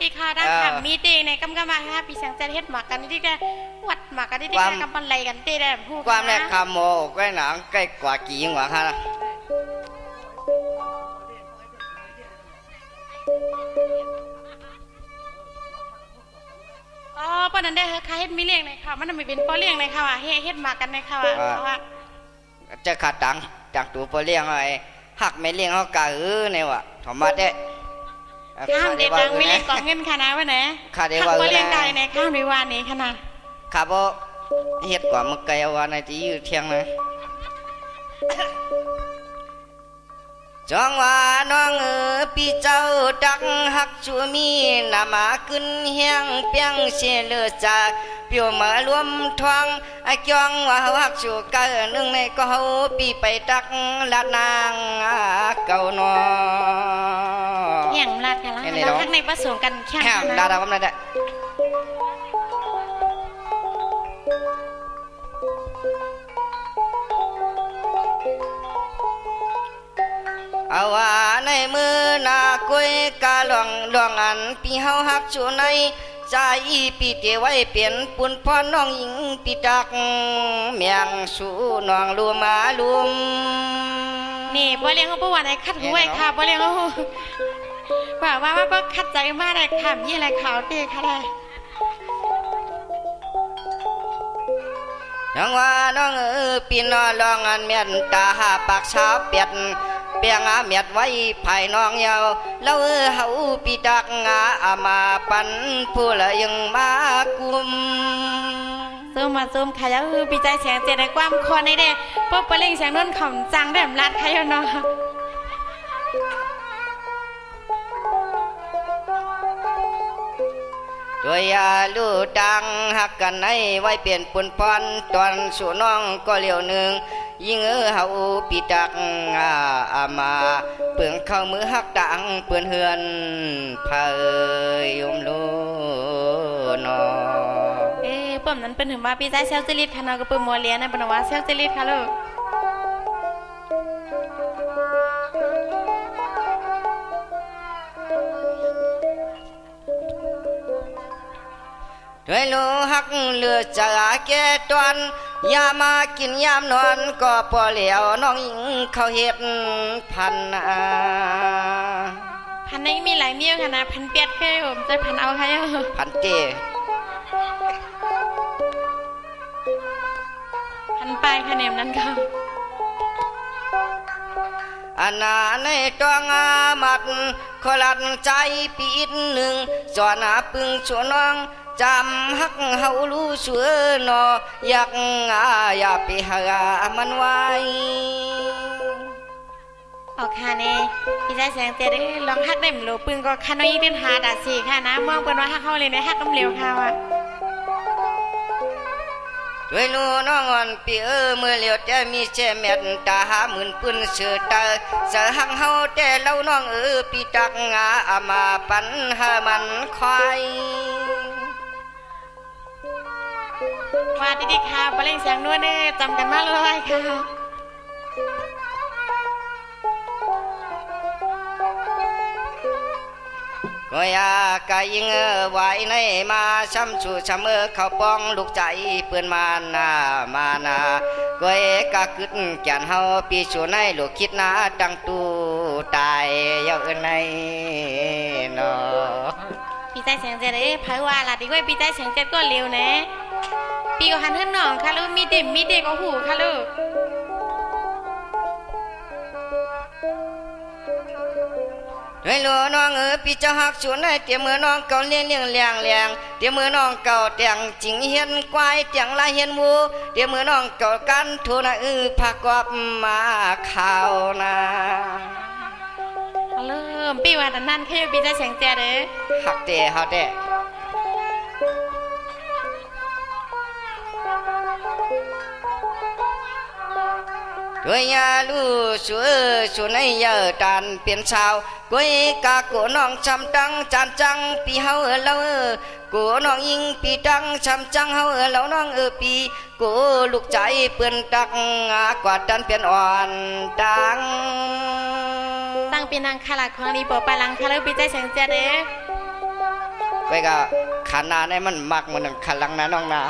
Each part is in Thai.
อีกค่ะดังคำมีเตในกำกำมาค่ะปีเสียงจะเฮ็ดหมักกันที่ได้วัดหมักกันที่ได้กำปันไรกันเตได้พูดความแรกคำโมใกล้หนังใกล้กว่ากี่หัวค่ะอ๋อปนนั้นได้ค่ะเฮ็ดมีเลี้ยงในค่ะมันไม่เป็นป้อเลี้ยงในค่ะเฮ็ดหมักกันในค่ะว่าจะขาดตังจากตัวปเลี้ยงอะไรหักไม่เลี้ยงเขากะในวะถมมาได้ข้ามเด็ดดังไม่เลี้ยงกองเงินค่ะนะวะนะหักป้อเลี้ยงได้ในข้ามในวันนี้ค่ะนะข้าบเฮ็ดกว่ามึกไก่วันในที่ยืดเที่ยงนะจองว่าน้องพี่เจ้าดักหักชัวมีนามาขึ้นเฮียงเปียงเชลจากเปียวมารวมทองไอ้จองว่าหักชัวเกินหนึ่งในก็เฮาปีไปดักลาดนางเก่าน้อเฮียงลาดกันแล้วข้างในผสมกันแค่ลาดกันได้เอาว่าในมือนากุยกาหลวงอันปีเฮาหักชูในใจปีเตไว้เปลี่ยนปุ่นพ่อน้องหญิงปีดักเมียงสู่น้องลูมาลุมนี่บ่เลี้ยงเขาประวัติไอ้คัดหูไอ้ค่ะบ่เลี้ยงเขาว่าบ่คัดใจมากเลยค่ะนี่อะไรขาวตีค่ะได้ยังว่าน้องปีนอลองอันเมียนตาหาปากเช้าเปียดเปียงเมียดไว้ภายน้องเยาแล้วเฮาปีดักอามาปันผู้ละยังมากุมซูมมาซูมขยะปีใจเสียงเจในความคอนในเด้พบไปเล่งเสียงนุ่นขำจังได้รัดขยะเนาะด้วยลูดังหักกันให้ไว้เปลี่ยนปุ่นพรตอนสู่น้องก็เลี้ยวหนึ่งยิ่งเฮาปีดักอามาเปลืองเข้ามือหักดังเปือนเฮือนพายยมลูนอผมนั้นเป็นถึงว่าปีใจเซลจิลิตค่ะเนาะก็เปิดมัวเลียนนะเป็นว่าเซลจิลิตค่ะลูกด้วยลูหักเลือจะแก่ตอนยามากินยามนอนก็พอเหลียวน้องหญิงเขาเฮ็ดพันนี้มีหลายเมี่ยงค่ะนะพันเปียดแค่ผมจะพันเอาใครพันเจพันปลายคะแนนนั้นค่ะอันนาในตวงมัดขลัดใจปีดหนึ่งจอนาปึงชวนน้องจำหักเฮารู้เสือนออยากอย่าไปหามันไว้ออกค่ะเนี่ยพี่ชายแสงเจได้ลองหักได้หมดปึงก็คันน้อยยิ่งเดินหาด่าสีค่ะนะมองเป็นว่าหักเข้าเลยนะหักกำเร็วค่ะว่ะด้วยลูน้องอ่อนปีเมื่อเลี้ยวแต่มีเชเม็ดตาหาหมื่นปืนเสือตาเสือหักเฮาแต่เล่าน้องปีตักอามาปันหามันควายว่าดีๆค่ะบะเล่งเสียงนวดเนี่ยจำกันมากเลยค่ะก็อยากยิงไว้ในมาช้ำชูช้ำเขาป้องลูกใจเปื่อนมานาก็กะกึดแก่นเฮาปีชูในลูกคิดนาดังตูตายเยอะในเนาะปีใจเสียงเจ็ดพายว่าล่ะดีกว่าปีใจเสียงเจ็ดก็เร็วนะปีก็หันขึ้นหนองค่ะลูกมีเด็กก็หูค่ะลูกด้วยลูน้องพี่เจ้าหักชวนให้เตรียมมือน้องเก่าเลี้ยงเตรียมมือน้องเก่าเตียงจิงเฮียนควายเตียงลายเฮียนมูเตรียมมือน้องเก่ากันทุนผักกอบมาข่าวนะเริ่มปีว่าแต่นั่นแค่ปีใจเสียงเจ็ดเด้หักเตะหักเตะด้วยยาลูชัวในยาดันเปลี่ยนชาวกุยกากูน้องช้ำจังจานจังปีเฮาเรากูน้องยิงปีดังช้ำจังเฮาเราน้องปีกูลูกใจเปื่อนดักกว่าดันเปลี่ยนอ่อนดังตั้งเป็นนางคาราควงนี้ปอปลังคาราปีใจแสงเจเด้ ก้อยก็ขานาในมันมักมันขันหลังนะน้องนา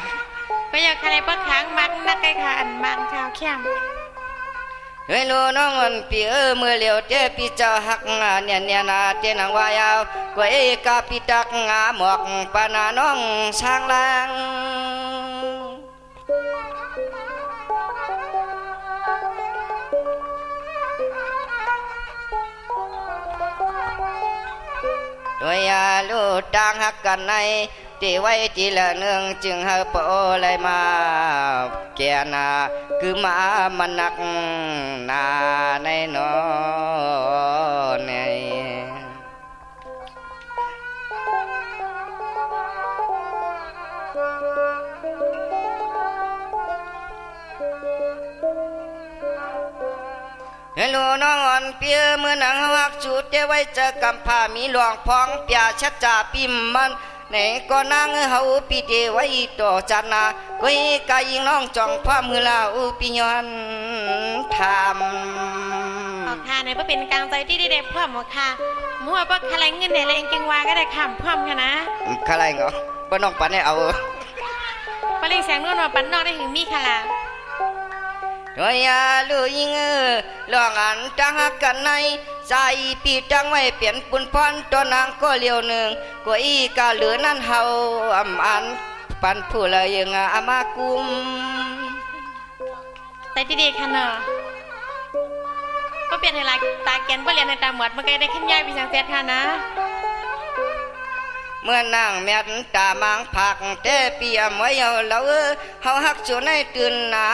ก็อยากใครบ่ค้างมักนักไก่ค่ะอันมังข้าวแข้ง เฮ้ยลูน้องอันปีเมื่อเลี้ยวเจ้ปีเจ้าหักเนี่ยนาเจ้นางวายาวก้อยกาปีตักหมอกปานาน้องช้างลางด้วยลูกต่างหักกันในที่ไว้ทีละหนึ่งจึงให้โปเลยมาแก่นาคือมามันนักนาในนอในเฮลโลน้องอ่อนเปียเมื่อนังหักจุดเจ้ไว้เจอกำผ้ามีหลวงพองเปียชัดจ่าปิมมันในก็นางเฮาปีเดไว้ต่อจันนาก้อยกายิงน้องจ้องพามือลาอุปิยอนทำ ออกค่ะในเพื่อเป็นกลางใจที่ได้พร้อมหมดค่ะมั่วบ่คลายเงินในแรงเก่งว่าก็ได้ข้ามพร้อมค่ะนะ อะไรเหรอป้าน้องปันให้เอา บ่เล่งแสงนวลมาปันนอกได้ถึงมีค่ะล่ะ ด้วยลูยิงลองอันจังหักกันในใจปีจังไว้เปลี่ยนปุ่นพรตัวนางก็เลี้ยวหนึ่งก็อีกาเหลือนั่นเฮาอันปันผู้เลยยังอามากุม แต่ที่ดีค่ะเนาะบ่เปลี่ยนให้ลายตาแกนบ่เรียนในตาหมวดมันก็ได้ขึ้นย้ายไปสังเสตค่ะนะ เมื่อนางแม่นตามังผักแต่เปียมไว้เอาเราเฮาหักชวนให้ตื่นนา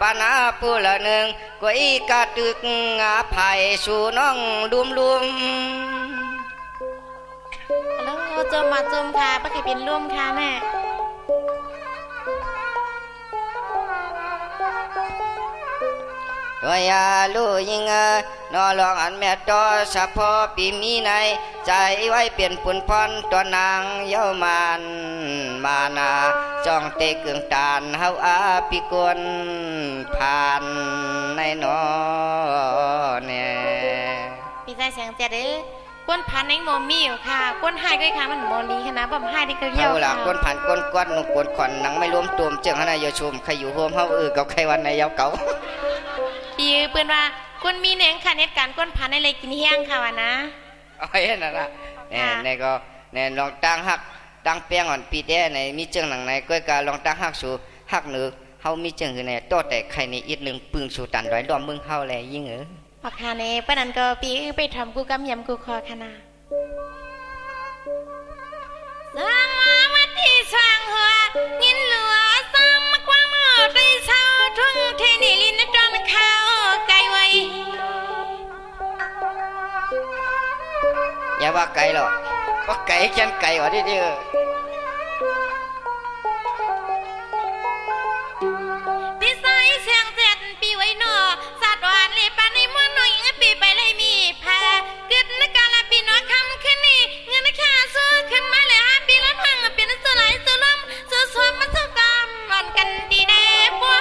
ปานาผู้ละหนึ่งก็อีกาตึกไผ่สู่น้องลุม แล้วจมมาจมค่ะบ่เคยเป็นร่วมค่ะแม่ ด้วยลูยิงนอลองอันแม่ตอสะพอปีมีในใจไว้เปลี่ยนปุ่นพรตัวนางเย้ามานมานาจ้องเตะกึ่งตานเฮาอาปิกวนผ่านในนอเนี่ย พี่ใจเสียงเจ็ดเด้อกวนพันในโมมี่อยู่ค่ะกวนหายก็ค่ะมันโมลีค่ะนะบ่มหายได้ก็เยี่ยว เฮาล่ะ ค่ะ ก้นผ่านก้นกวดนุ่งก้นขอนหนังไม่รวมตัวมเจิงหนายชุมใครอยู่โฮมเฮากับใครวันในเยาเก่า ปีเปิ้นว่ากวนมีแหนงค่ะเหตุการณ์กวนพันในเลยกินแห้งค่ะวะนะ เอาเห็นนั่นน่ะเนี่ยก็เนี่ยลองตั้งหักตั้งเปียงอ่อนปีแด้ในมีเจิงหนังในก้อยกาลองตั้งหักสู่หักเหนือเฮามีเจิงคือในโตแต่ใครในอีกหนึ่งปึงสู่ตันร้อยดอมมึงเฮาแลยิ่งออกค่ะในเปิ้นนั้นก็ปีไปทำกูกำยำกูคอค่ะนะสมาวัดที่สว่างหัวยินหลัวซ้ำกว้างมือไปเช้าทุ่งเทนี่ลินจอนข้าวไก่ไว้ อย่าว่าไก่หรอกว่าไก่แค่นไก่ว่าเด้อ ที่ใส่เสียงเจ็ดปีไว้หนอสัตว์หวานเลยปานในมือหน่อยปีไปเลยมีแพ้กึดนักการละปีน้อยคำขึ้นนี่เงินค่าซื้อขึ้นมาเลย5 ปีแล้วพังเป็นสลายสลมสู้สวมมันสู้กรรมมันกันดีแน่ปัว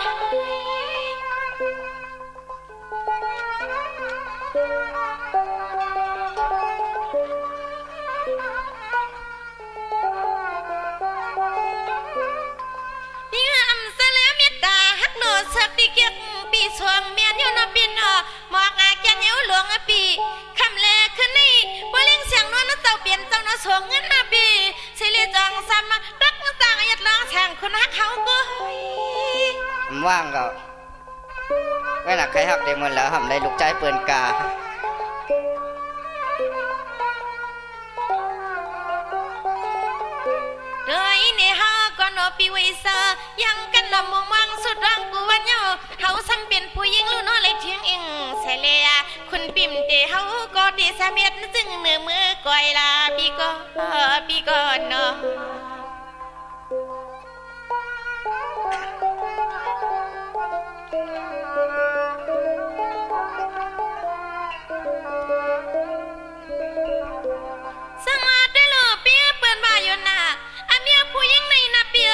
นี่อำเสลเมตตาฮักโนสักดิเกียกปีสวงเมียนอยู่นอปีนอหมอกอาแกนเยวหลวงปีคำแลขึ้นนี่บ่เลี้ยงเสียงนวลเจ้าเปลี่ยนเจ้าเนาะสวงเงิน5 ปีสิเลจองซ้ำรักต่างยัดลองแทงคนฮักเขาก็ ว่างก็ไม่หนักใครหักได้หมดแล้วทำได้ลูกใจเปิ่นกาโดยนี่เฮาก็นอปีไว้ซะยังกันนอมมองสุดรังกูวันเยาเฮาซ้ำเป็นผู้หญิงรู้น้อเลยเทียงเองใส่เลยคุณปิ่มเตเฮาก็ดีสะเม็ดจึงเนื้อมือก้อยลาปีก็เนาะสมาได้โลเปียเปิ้นว่าอยู่น่ะอันเนี้ยผู้หญิงในน่ะเปีย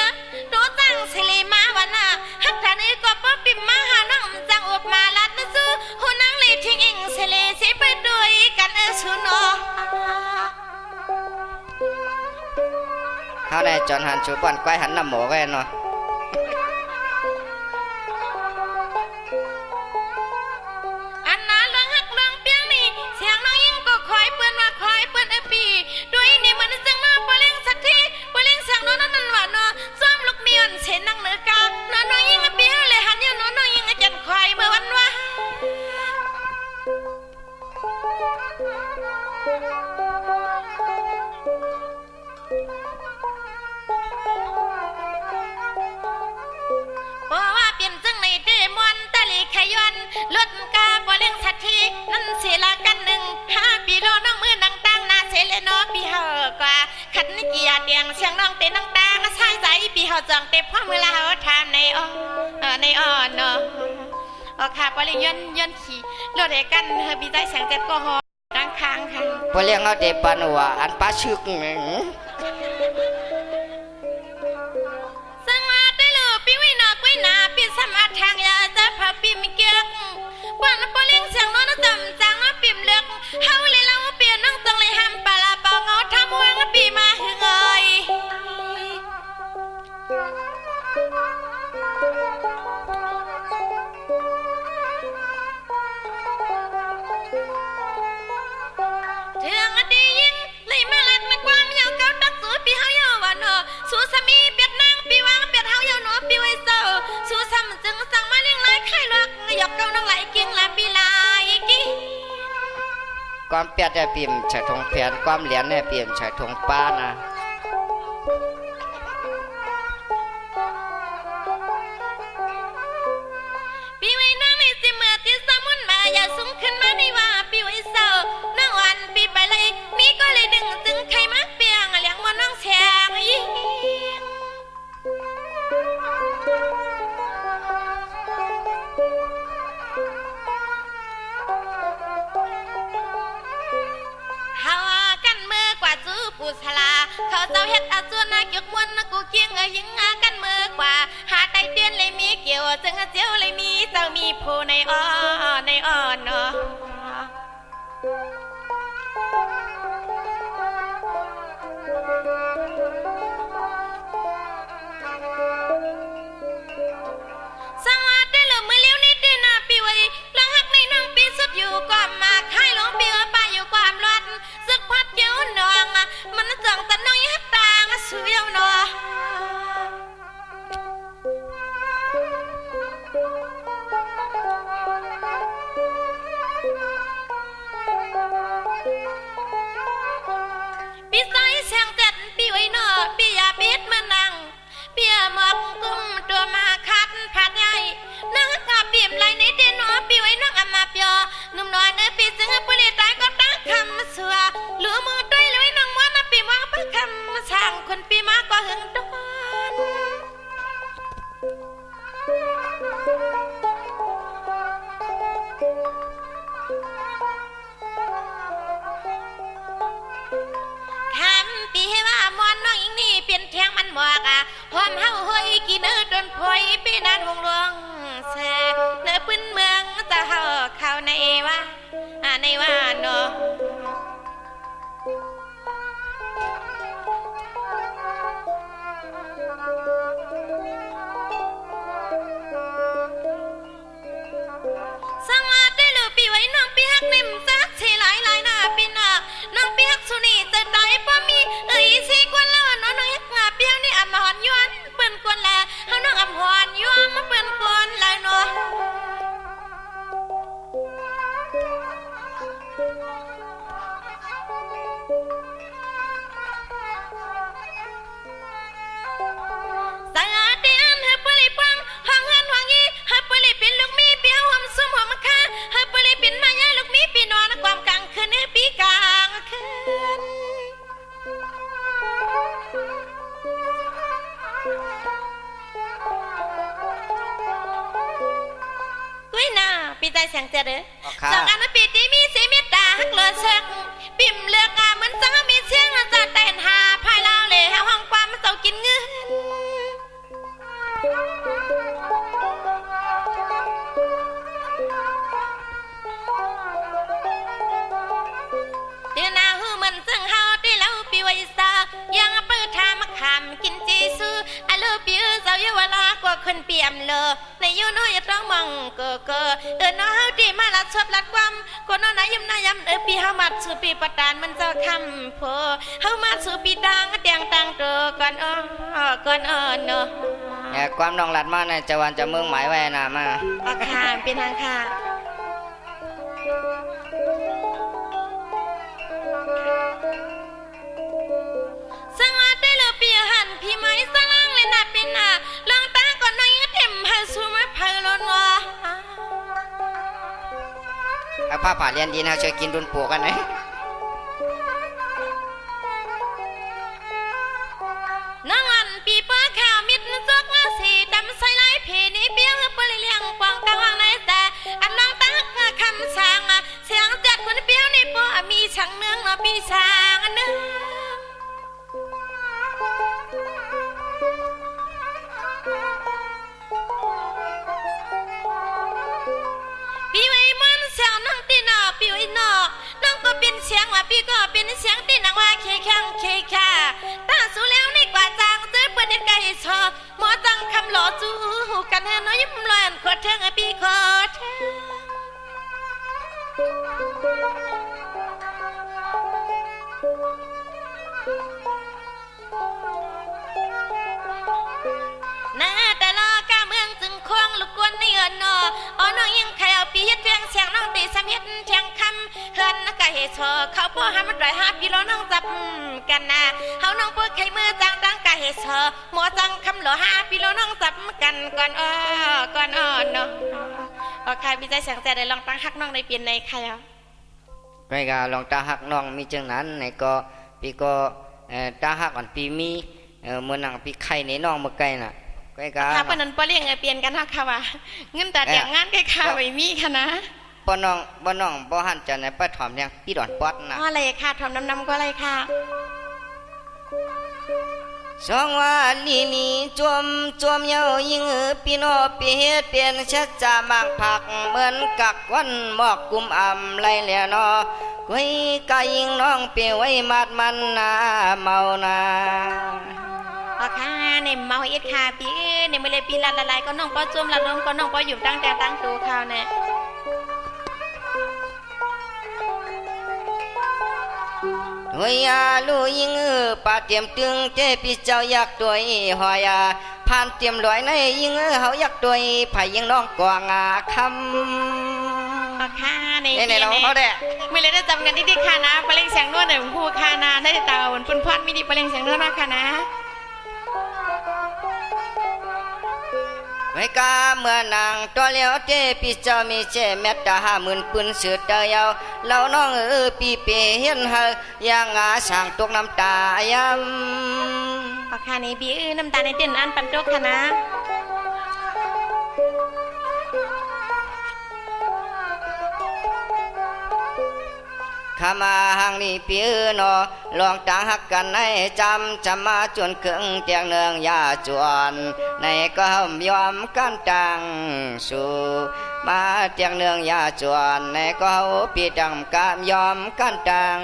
โดตั้งสิเลมาวันน่ะฮักทานนี้ก็บ่ปิ่มมาหาน้องจังอดมาลัดนะสู้หูนางเลยทิ้งเองสิเลสิไปด้วยกันสุเนาะ เฮาได้จอนหันชูป้อนก้อยหันน้ำหมูไว้เนาะ อันนั้นเรื่องฮักเรื่องเปียงนี่เสียงน้องยิ่งก็คอยเปิ้นว่าคอยเปิ้นไอ้ปีด้วยนี่มันจังมาบ่เลี้ยงสักทีบ่เลี้ยงเสียงน้องนั่นว่าเนาะซ้อมลูกเมียนเช่นนังเนื้อกาน้องยิ่งไอ้ปีเลยหันอยู่น้องยิ่งจันคอยเมื่อวันว่าเพราะว่าเปลี่ยนจังในเดมอนตะลีขย้อนลดกาบ่เลี้ยงสักทีนั่นเสียละกันหนึ่ง5 ปีรอน้องมือนังตังนาเสเลนอปีเฮากว่าขันนี่เกียเตียงเสียงน้องเต้นนังตังใช่ใจปีเฮาจังเต็มพร้อมเวลาเฮาทำในในเนาะค่ะบ่เลี้ยงย้อนขี่รถเดกันเฮาปีใจแสงเจ็ดก็ฮอตั้งค้างค่ะ บ่เลี้ยงเอาเดปันว่าอันปลาชึกนี่ สังอาได้เลยปีวินากุ้ยนาปีสมาทางยาจะพาปีมเกียกวันปอเลี้ยงเสียงน้องจำจังมาปีมเลือกเฮาเลยเราเปลี่ยนนั่งตังเลยห้ามปลาเปาเงาทำวางปีมาหึงเอ้ยเถื่องอดียิ่งเลยมาเล็ดในความยาวเก้าตักสูปีเฮาเยาวันเนอสูสามีเปียดนางปีวางเปียดเฮาเยาหนูปีไว้เศร้าสูซ้ำจึงสั่งมาเลี้ยงไล่ไข่ลวกหยอกเก้าน้องไหลเกียงลาปีลายกี้ ความเปียดได้ปิ่มใช้ทงแผนความเหรียญได้ปิ่มใช้ทงป้านะ ปีไว้นางในสิเมื่อที่สมุนมาอย่าสูงขึ้นมาในว่าปีไว้เศร้านางวันปีไปเลยนี่ก็เลยดึงจึงใครมักเปียงเลี้ยงมันน้องแฉงยิ่งเฮากันมือกว่าจูปูสลาเขาเจ้าเฮ็ดอาจวนเกี่ยวมวนกูเกียงยิงกันมือกว่าหาไตเตียนเลยมีเกี่ยวจึงเจียวเลยมีเจ้ามีผู้ในอ้อเนาะสังอาได้เลยมือเลี้ยวนิดเดียวนะปีไว้ลังหักในน้องปีสุดอยู่ความมาค่ายหลงปีว่าไปอยู่ความรอดสึกพัดเกี่ยวนองมันจังแต่น้องยัดตางสุยเอาเนาะปีใส่เสียงเจ็ดปีไว้เนาะปียาปิดมานั่งเปียหมอกกุ้มตัวมาคัดผัดใหญ่นั่งขับเปี่ยมไหลในเดนหัวปีไว้น้องอามาเปียหนุ่มน้อยเนื้อปีจึงปุริตายก็ตั้งคำสัวเหลือมือด้วยเลยน้องม้วนปีมองพักคำช่างคนปีมาก็หึงดอนคำปีให้ว่ามอนน้องอิงนี่เปลี่ยนแทงมันหมอกหอมเฮาเฮยกี่เนื้อโดนพลอยปีนานหงหลวงแซ่เนื้อพื้นเมืองจะเฮาเข้าในว่าในว่าเนาะสังอาได้เลยปีไว้น้องปีฮักนิ่มจักเชหลายหน้าปีหน้าน้องปีฮักสุนีจะได้ป้ามีสิกวนแล้วน้องยักงาเปียงนี่อ่ำหอนย้อนเปิ้นกวนแลเฮาน้องอ่ำหอนย้อนมาเปิ้นกวนแล้วเนาะสังอาเตียนเฮปลิปังห้องเงินห้องยี่เฮปลิเป็นลูกมีเปียวหอมซุ่มหอมค่าเฮปลิเป็นมายาลูกมีปีนอนความกลางคืนเปีกลางคืนกุ้ยน่าปีใจเสียงเจริญสองอันปีที่มีสีเมตตาฮักเลือเชิงปิ่มเลือกเหมือนสังมีเชียงจะแต่นหาภายลาวเลยห้องความเจ้ากินเงินเดี๋ยวนาหูมันซึ่งเฮาที่เราปีไว้ซายังเปิดทามาข ำกินจีซื้ออะเลอปีเจ้าเยาวลากว่าคนเปี่ยมเลอในยูน้อยต้องมองเกอน้อเฮาดีมาลัดชอบลัดความคนน้อนายิ้มนายำปีเฮามัดสู่ปีประดานมันเจ้าคำเพอเฮามาสู่ปีดังเตียงตังเตอก่อนเนาะ ความน้องหลัดมาในจะวันจะเมืองหมายไว้นะมา ออกค่ะเป็นทางค่ะสังอาได้เลอปีหันพี่ไม้สลังเลยนะเป็นน่ะลองตาก่อนน้อยเต็มหาสู่มาเพลนวะ เอาผ้าป่าเรียนดีนะช่วยกินดุนปูกันไหม น้องอันปีเปิ้ลข่าวมิดจกงาสีดำใส่ลายเพนี่เบี้ยวเปลี่ยงปองตังในแต่อันน้องตักคำสั่งเสียงจัดคนเบี้ยวในปัวมีช่างเนืองมาปีช่างเนืองปีไว้มันเสียงน้องตีนอปีไว้นอน้องก็เป็นเสียงว่าปีก็เป็นเสียงตีนว่าเคขังเคค่ะตาสู้แล้วในกว่าจางเจอเปิดเด็ดไก่ชอหมอจังคำหล่อจูกันให้น้อยยิ้มลอยขอเทิงปีขอเทิงน่าแต่ละกาเมืองจึงคงลูกกวนในเอินนอน้องยังใครเอาปีเฮ็ดเพียงเสียงน้องตีสำเฮ็ดเทียงคำเฮือนนักกะเฮชอเขาพ่อหามัน105พี่น้องน้องจับกันนะเฮาน้องพ่อไข่มือจังกะเฮชอหมอจังคำหล่อ5พี่น้องน้องจับกันก่อนเนาะใครมีใจเสียงใจได้ลองตั้งฮักน้องในเปลี่ยนในใครอ่ะก็กาลองตาหักน้องมีจังนั้นในก็ปีก็ตาหักก่อนปีมีเมื่อนังปีไข่ในน้องเมื่อไกลน่ะก็กาถ้าปนันปเลี้ยงเปลี่ยนกันฮักค่ะว่าเงินแต่แต่งงานใกล้ค่ะไม่มีค่ะนะบ่น้องบ่หันจะในป้าถอมเนี่ยพี่ดอนป๊อดนะอะไรค่ะถอมน้ำก็อะไรค่ะสองว่าลีจวมเยายิงพี่น้อปีเฮ็ดเปลี่ยนชัดจามากผักเหมือนกักวันหมอกกุมอ่ำไรเหลียนอกุยกายิงน้องเปียวไว้มัดมันนาเมานาค่ะในเมาเอ็ดค่ะปีในเมื่อไรปีละลายก็น้องป้อจมละน้องก็น้องป้ออยู่ตั้งแต่ตั้งตัวข้าวเนี่ยหวยาลูยิงปาเตรียมตึงเจพี่เจ้าอยากตัวหอยาผ่านเตรียมลอยในยิงเฮาอยากตัวไผยิงน้องกวางาคำค่ะในเราเขาแดะไม่เลยได้จำกันที่ค่ะนะปลาเล่งเสียงนวดหนึ่งผู้ค่ะนะได้ตาวันปุ่นพันมินิปลาเล่งเสียงนวดมากค่ะนะไว้กาเมื่อนางตัวเลี้ยวเจพี่เจ้ามีเจเม็ดตา50,000ปืนเสือเตยาวเราน้องปีเปเห็นเฮอย่างงาช่างตกน้ำตายำปากคาในบีน้ำตาในเด่นอันปันโตค่ะนะข้ามาหางนี่ปีนอลองต่างหักกันให้จำมาจนเครื่องเตียงเนืองยาจวนในก็ยอมกันตังสู่มาเตียงเนืองยาจวนในก็ปีดำกามยอมกันตัง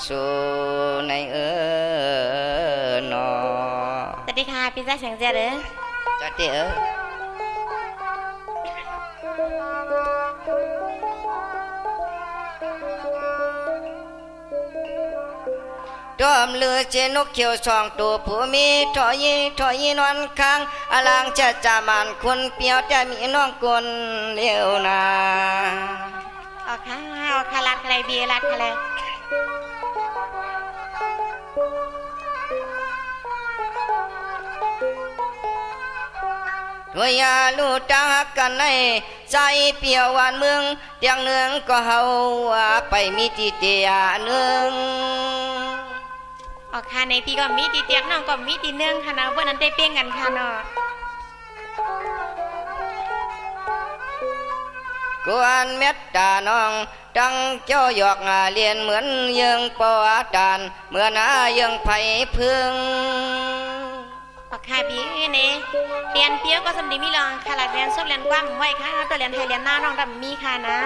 สู่ในนอสวัสดีค่ะพี่จ้าเสียงเจ๊เด้อจัดเด้อดอมเลือเจนกเขียวช่องตัวผู้มีถอยนอนค้างอลางจะจามันคนเปียวจะมีน้องคนเลี้ยวนาออกค่ะรัดอะไรเบียรัดอะไรตัวยาลูตากันในใจเปียวหวานเมืองเตียงเนืองก็เฮาไปมีตีเตียเนืองออกค่ะในปีก็มีตีเตียงน้องก็มีตีเนื่องค่ะนะวันนั้นได้เปี้ยงกันค่ะเนาะกวนเม็ดตาน้องจังเจ้าหยอกเรียนเหมือนยังปออาจารย์เหมือนยังไผ่พึ่งออกค่ะพี่เนี่ยเรียนเปี้ยวก็สำดีมีรองค่ะหลักเรียนสุดเรียนกว้างไว้ค่ะตัวเรียนไทยเรียนหน้าน้องดำมีค่ะนะ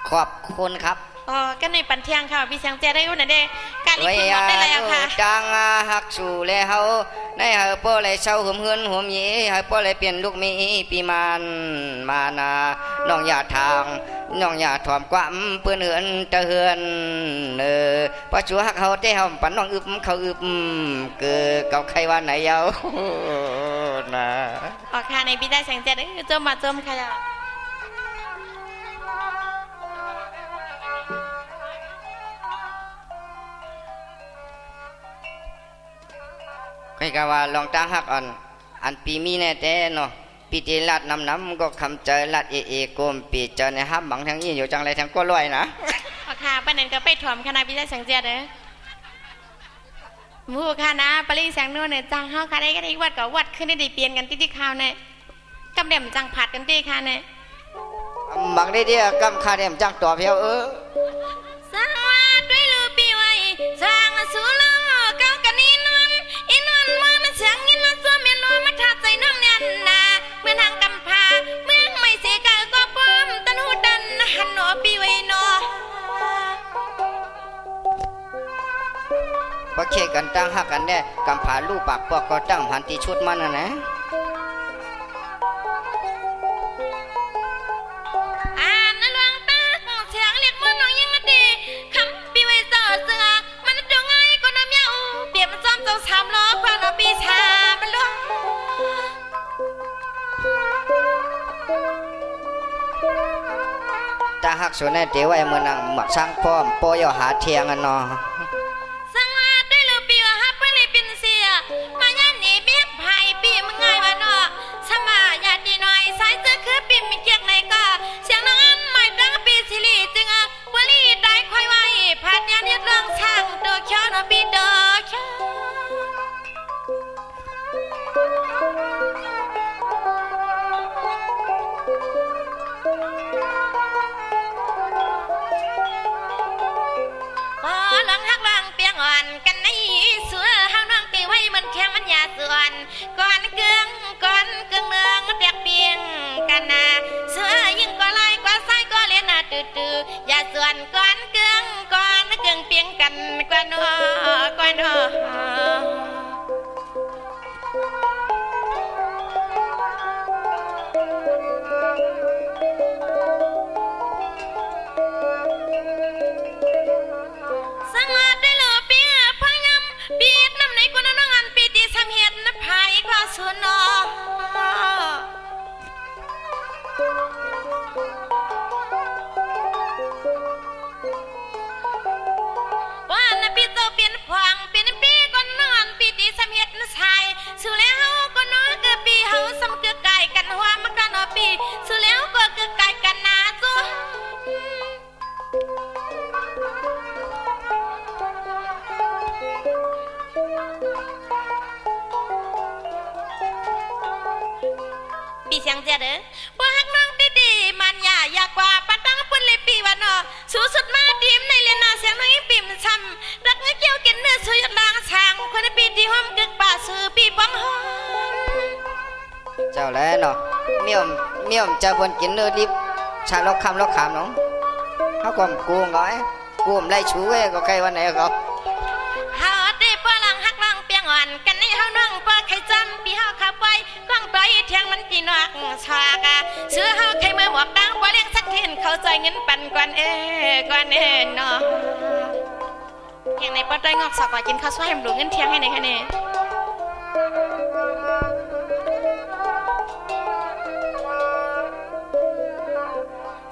ขอบคุณครับ อ๋อกันในปันเที่ยงค่ะพี่เสียงเจได้อยู่นั่นเด้การอีก ไว้ คุณหมดได้เลยอะค่ะ จังหักสู่แลเฮาในเฮาบ่เลยเศร้าหึมเฮือนหวมเยเฮาบ่เลยเปลี่ยนลูกมีปีมานมานาน้องอย่าทางน้องอย่าถ่อมความเปื้อนเหือนตะเหือนปัจจุหักเฮาแต่เฮาปันน้องอึบเขาอึบเกิดเก่าใครว่าไหนเยานะ ออกค่ะในพี่ได้เสียงเจได้จมมาจมค่ะ ใครก็ว่าลองตั้งหักอันปีมีแน่แต่เนาะปีที่ลัดน้ำก็คำเจอลัดเอโกมปีเจอในห้ามบังทั้งนี้อยู่จังไรทั้งก็ลอยนะ ออกค่ะป้านันก็ไปถ่อมคณะพี่ได้เสียงเจเด้อหมูค่ะนะปริแสงนวลเนี่ยจังเฮาค่ะได้ก็ได้วัดกับวัดขึ้นได้เปลี่ยนกันที่ข่าวเนี่ยกำเด่มจังผัดกันตีค่ะเนี่ย บังได้เดียกำคาเดมจังต่อเพียวสร้างว่าด้วยลูกปีไว้สร้างสู่ลงเก้ากันอีนวลมันเสียงยินมาตัวเมียนวลมาทัดใจน้องแน่นนาเมื่อทางกำพาเมืองไม่เสียกาก็ป้อมตันหูดันหันหนอปีไว้นอพอเคกันตั้งหักกันเนี่ยกำผาลูกปากปอกก็ตั้งหันตีชุดมันนะตาหักส่วนนั้นเดี๋ยวไว้เมื่อนังหมักสร้างป้อมโปยหาเทียงกันเนาะสังว่าด้วยลูกปีว่าฮับเพื่อนเลยเป็นเสียมายันหนีเบี้ยไผ่ปีมึงง่ายว่าเนาะสมาญาติหน่อยสายเสื้อคือปีมีเกียกไหนก็เสียงน้องอันไม่ดังปีสิริจึงวลีได้คอยไว้ผ่านยันยัดเรื่องช่างโดเขียวน้องปีโดเขียวหลังหักหลังเปียงอ่อนกันในเสือห้างน้องตีไว้มันแข็งมันยาส่วนก่อนเกลืองเนืองแตกเปียงกันนะเสือยิ่งก็ไล่กว่าไส้ก็เล่นตื่ยาส่วนก่อนเกลืองเปียงกันกว่านัวปีดน้ำในกุนน้องอันปีตีสามเห็ดน้ำพายกว่าส่วนนอว่าน้ำปีโตเปลี่ยนพวงเปลี่ยนปีกุนน้องอันปีตีสามเห็ดน้ำชายสู่แล้วกุนน้องเกือบปีเฮาซ้ำเกือบไก่กันหัวมันกันนอปีสู่แล้วก็เกือบไก่กันนาจูปีเสียงเจเด้อว่าฮักน้องดีๆมันอยากกว่าปัดตั้งปุ่นเลยปีวันนอสู้สุดมาดีมในเรียนนาเสียงน้องปีมช้ำรักเงเกี่ยวกินเนื้อสุยลางช้างคนปีที่ห้อมกึกป่าซื้อปีบ้องหอมเจ้าแล้วเนาะเมี่ยมจะบนกินเนื้อดิบชาล็อกคำล็อกขามน้องเขากลมกูงอยกูมไล่ชู้ก็ใครวันไหนก็เฮาตีป้าหลังฮักหลังเปียงอ่อนกันในเฮาน้องป้าใครจำปีเฮาขับไปกล้องต่อยเทียงมันจีนอกชากะเสื้อเฮาใครมือหมวกดังป้าเลี้ยงสักทีนเขาใจเงินปั่นกวนเนาะอย่างในป้าได้งอกสอกว่ากินข้าวสวยแฮมหลวงเงินเทียงให้ในคะเนี่ย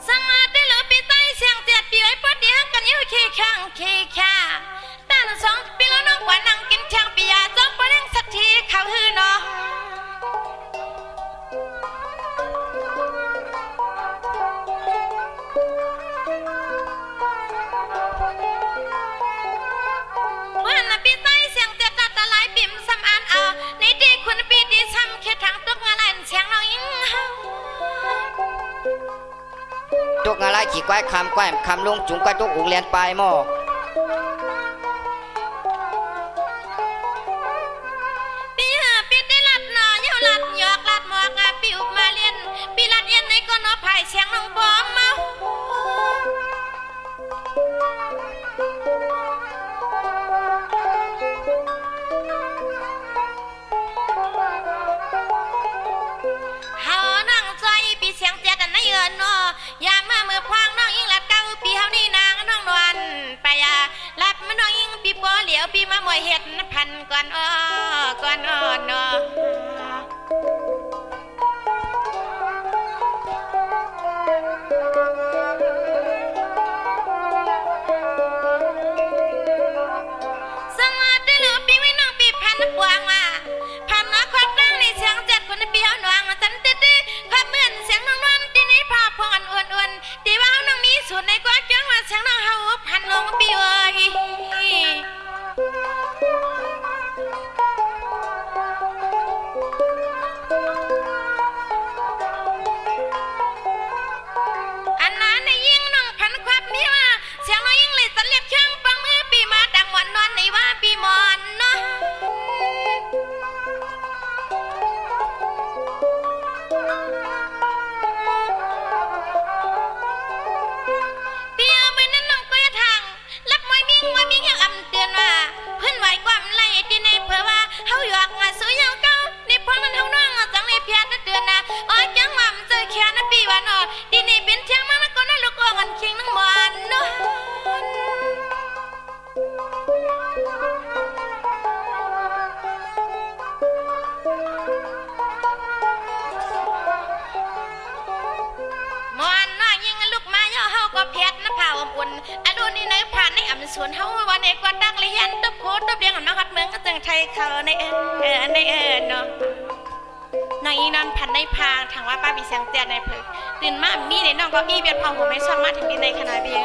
สังอาได้เหลือปีใต้เสียงเจ็ดปีไอ้ป้าดีฮักกันยิ้วขี้ข้างขี้ข้าตั้งสองปีแล้วน้องว่านั่งกินเทียงปียาจ้องป้าเลี้ยงสักทีเขาฮือเนาะวันปีใต้เสียงเจ็ดตัดตะไลบิ่มซ้ำอันเอาในดีคุณปีดีซ้ำแค่ทางตุกงานเสียงน้องยิ่งเฮาตุกอะไรขี่ควายคำลงจุงควายตุกอุงเรียนปลายหม้อปีได้ลัดหน่อเยาลัดหยอกลัดหมอกปีอุบมาเลียนปีลัดเย็นในก้นน้อไผ่เสียงน้องบอมเมา แล้วพี่มาหมวยเห็ดพันก่อนก่อนเนาะสวัสดีลูกพี่วิน้องพี่พันปวงว่าพันควักดังในเสียงเจ็ดคนในเปียวหนวงฉันตื้อความเหมือนเสียงน้องนวลที่นี่พอพงอ่อนๆที่ว่าน้องมีส่วนในกว่าจังว่าเสียงน้องเฮาพันลงปีเอ้ยอันนั้นในยิ่งน้องพันควักนี่ว่าเสียงน้องยิ่งเลยสันเลียดช่างปังมือปีมาดังหวานนอนในว่าปีมอนเนาะเปียวไปนั่นน้องก็จะทางรับมวยมิ่งยังอำเตือนว่าเพื่อนไหวความไล่ที่ในเผื่อว่าเฮาหยอกงาสู้ยาวเก้าในพวกนั้นเฮาน้องจังในเพียรเตือนนะจังว่ามันเจอแค่นั้นปีว่าเนาะที่นี่เป็นเชียงมันก็นั่นลูกอ่อนคิงน้องมอนเนาะมอนน้อยยิงลูกมาย่อเฮาก็เพชรนะผ่าอมอุ่นอดูนี่ในผ่านในอ่ำสวนเฮาวันในกว่าดักเลียนตบโคตบเดียงของน้องฮัดเมืองก็จังไทยเขาในเนาะนางอีนั่นพันในพางทางว่าป้าบีเสียงเตียนในเพิกตื่นมามีในน้องก็อีเบียดพองผมไม่ชอบมาถึงในขนาดเบี้ย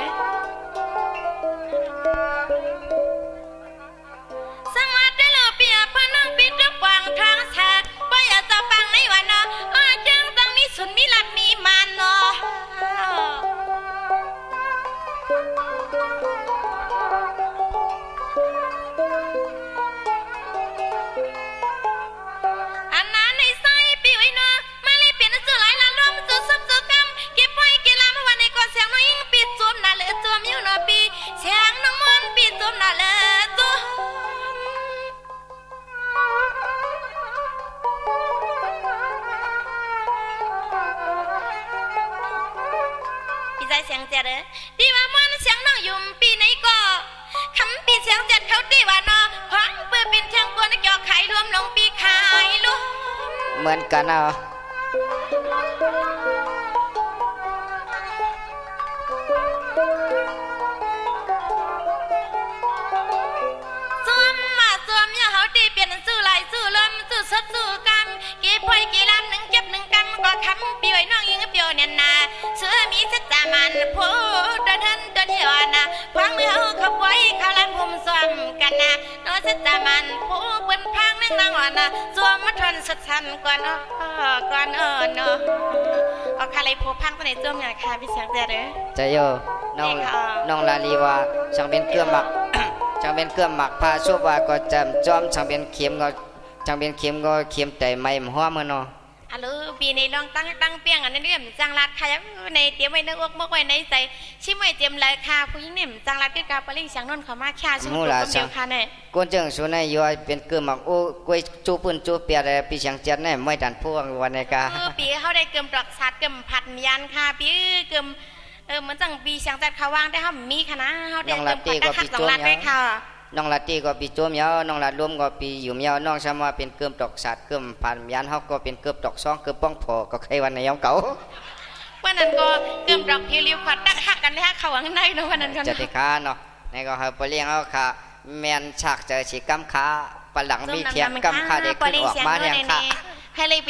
สังวัดได้เลยเปียพน้องปิดรับวางทางแท้ป้าอยากจะฟังในวันเนาะจังต้องมีสุนมีหลักมีมันเนาะอันนั้นในไส้ปีไว้เนาะมาเลยเปลี่ยนจุดไหลละลมจุดซับจุดกำเก็บไว้เกล้ามาวันในก่อนเสียงน้อยยิ่งปิดจุ่มน่ะเหลือจุ่มอยู่เนาะปีเสียงน้องมนปิดจุ่มน่ะเหลือจุ่มพี่ใจเสียงเจ็ดเด้อดีว่ามันเสียงน้องยุ่มปีไหนก็คำปีเสียงเจ็ดเขาดีว่าเนาะขวางเปิดเป็นเชียงกวนเกี่ยวไข่รวมลงปีไข่ลุ้มเหมือนกันเอาสวมอย่าเขาตีเปลี่ยนสู้ไหลสู้ลมสู้สดสู้กันกี่พอยกี่ลำหนึ่งเจ็บหนึ่งกำก็คำปีไว้น้องยิงเปียวเนี่ยนาเสื้อมีสัจจามันพูดเดินเที่ยวนะพังมือเขาไว้เขาลันภูมิสวมกันนะโน้สัจจามันพูดบนพังนั่งนางอ่อนนะสวมมาทนสัดชันก่อนเนาะเนาะเอาคาเลยพูพังตัวไหนจมอย่างคาพี่เสียงเจเด้อใจโยน้องลาลีว่าช่างเป็นเกลือหมัก ช่างเป็นเกลือหมักพาชั่วว่าก็จำจอมช่างเป็นเข็มก็แต่ไม่หัวมือเนาะฮัลโหลปีในลองตั้งเปียงอันนี้เนี่ยจังรัดค่ะในเตรียมไว้ในอกมกไว้ในใจชิมไว้เตรียมเลยค่ะผู้หญิงเนี่ยจังรัดก็การปริสังนนท์เขามาค่ะช่วงตัวเดียวค่ะเนี่ยกวนจังส่วนในย้อยเป็นเกลือหมักโอ้กวยจูปุ่นจูเปียอะไรปีเสียงเจ็ดเนี่ยไม่ดันพวงวันในกาปีเขาได้เกิมปลอกสัตว์เกิมผัดยันค่ะปีเกิมเหมือนจังปีเสียงจัดเขาวางได้เขามีค่ะนะเขาได้เกิมผัดได้ขัดสองรัดได้ค่ะน้องลาตีก็ปีโจมยาวน้องลาล้มก็ปีอยู่ยาวน้องสามารถเป็นเกิมตอกสัตว์เกิมผ่านยันเขาก็เป็นเกิมตอกซองเกิมป้องพอก็ใครวันในยองเก่าวันนั้นก็เกิมดอกพิริวขัดดักหักกันเลยฮะเขาข้างในเนาะวันนั้นกันจะติดขาเนาะในก็เขาไปเลี้ยงเขาค่ะแมนฉากเจอฉีกกำขาปลังมีเทียมกำขาเด็กขึ้นออกมาเลี้ยงค่ะ